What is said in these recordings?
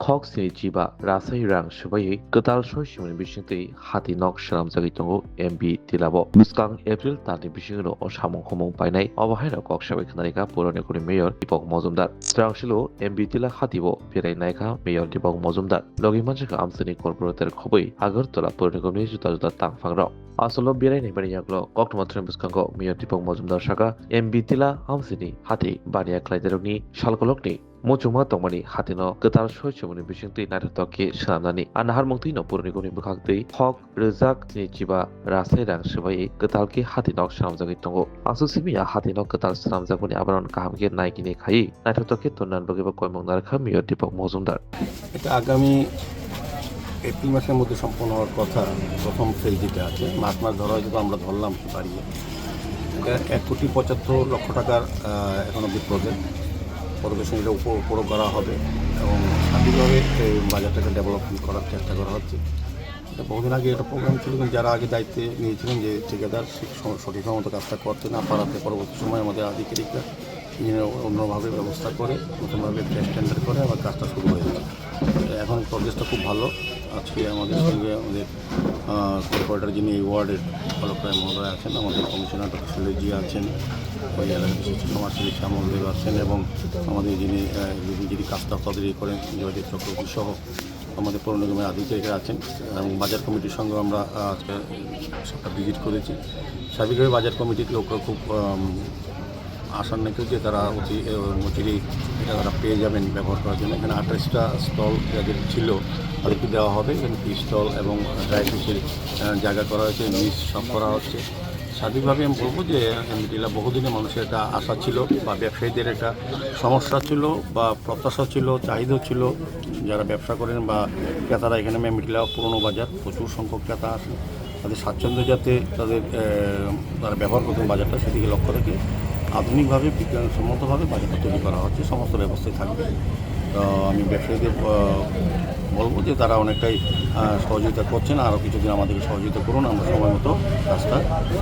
Khok sini jiba rasa hirang sebagai ketal soy simuni bisingti hati nok salam jagi tongo MB tilabo. Muskang April tani bisingno o samong homong painai obahai kok sabai khanarika puroni kuri mayor Dipok Mojumdar. Strangshilo MB tila hatibo pirai naika mayor Dipok Mojumdar. Logi manjaka amsani korporater khobui Agartala puroni kuri juta tangfangrok. Asolo birai ni bani yaklo kok matrim buskango mayor Dipok Mojumdar shaka MB tila amsini hati bania klaiderokni shalkolokni Mochuma tongmani hatino ketal sochumuni bisingti naithoki sanamnani anahar mungtino purnikoni bukhakti hok rezak ni jiba rasairang sebai ketalki hatinok sanamjagi tongo asusimiya hatinok ketal sanamjagoni abaron kahamke naikini khai naithoki tonnan bogiba koimong narkha Mayor Dipok Mojumdar এটা আগামী April মাসের মধ্যে সম্পন্ন হওয়ার কথা। প্রথম phase যেটা আছে মাস ধরা হয়তো আমরা ধরলাম বাড়িয়ে এটা 1,75,00,000 টাকার এখন অব্দি প্রজেক্ট পরিবেশনটা উপর করা হবে এবং স্বাভাবিকভাবে এই বাজারটাকে ডেভেলপমেন্ট করার চেষ্টা করা হচ্ছে। এটা বহুদিন আগে একটা প্রোগ্রাম ছিল, কিন্তু যারা আগে দায়িত্বে নিয়েছিলেন যে ঠিকাদার সঠিক মতো কাজটা করতে না পারাতে পরবর্তী সময় আমাদের আধিকারিকরা অন্যভাবে ব্যবস্থা করে নতুনভাবে টেন্ডার করে আবার কাজটা শুরু হয়ে যাচ্ছে। এখন প্রজেক্টটা খুব ভালো। আজকে আমাদের সঙ্গে আমাদের কর্পোরেটর যিনি এই ওয়ার্ডের ফলক্রায় মহোদয় আছেন, আমাদের কমিশনার ডক্টর শৈলজি আছেন, ওই এলাকার বিশিষ্ট সমাজসেবী শ্যামলদেব আছেন এবং আমাদের যিনি কাজটা তদারকি করেন যোগাযোগ চক্রবর্তী সহ আমাদের পৌর নিগমের আধিকারিকরা আছেন এবং বাজার কমিটির সঙ্গে আমরা আজকে সবটা ভিজিট করেছি। স্বাভাবিকভাবে বাজার কমিটির লোকরা খুব আশার নাকি যে তারা অচিরেই এটা তারা পেয়ে যাবেন ব্যবহার করার জন্য। এখানে 28টা স্টল যাদের ছিল তাদেরকে দেওয়া হবে। এখানে টি স্টল এবং ড্রাই ফ্রুটসের জায়গা করা হয়েছে, লিস্ট সব করা হচ্ছে। স্বাভাবিকভাবে আমি বলবো যে এটা বহুদিনে মানুষের একটা আশা ছিল বা ব্যবসায়ীদের একটা সমস্যা ছিল বা প্রত্যাশা ছিল, চাহিদা ছিল। যারা ব্যবসা করেন বা ক্রেতারা এখানে মেমিটিলা পুরনো বাজার, প্রচুর সংখ্যক ক্রেতা আসেন, তাদের স্বাচ্ছন্দ্য যাতে তারা ব্যবহার করতেন বাজারটা, সেদিকে লক্ষ্য রেখে আধুনিকভাবে বিজ্ঞানসম্মতভাবে বাজারটা তৈরি করা হচ্ছে, সমস্ত ব্যবস্থায় থাকবে। তো আমি ব্যবসায়ীদের বলবো যে তারা অনেকটাই সহযোগিতা করছেন, আরও কিছুদিন আমাদেরকে সহযোগিতা করুন, আমরা সময় মতো কাজটা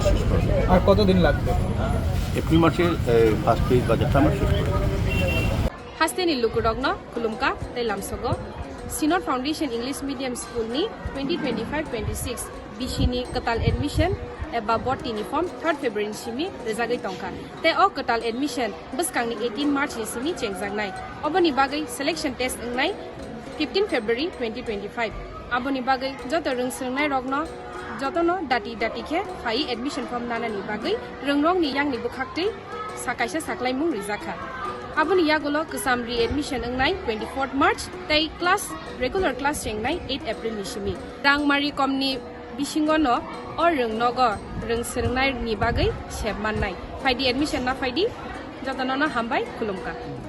শেষ করব। আর কতদিন লাগবে? এপ্রিল মাসের ফার্স্ট ফেজ বাজারটা আমরা শেষ করব। Hasteni Lukurogno, Kulumka, Telamsogo, Sinod Foundation English Medium School ni 2025-26 Bishini Katal Admission eba bot uniform 3rd February simi rezagai tongka te o Katal Admission buskangni 18 March simi chengjangnai oboni bagai selection test ngai 15 February 2025 aboni bagai joto rungsungnai rogno jotono dati khe phai admission form nanani bagai rungrong ni yang ni bukhakti sakaisa saklai mung rizakha aboni yagulo kusamri admission ngai 24 March tai class regular class chengnai 8 April ni simi rangmari komni bisingono or rungnogo rungserngnai ni bagai sebmannai faidi admission na faidi jotono na hambai kulumka।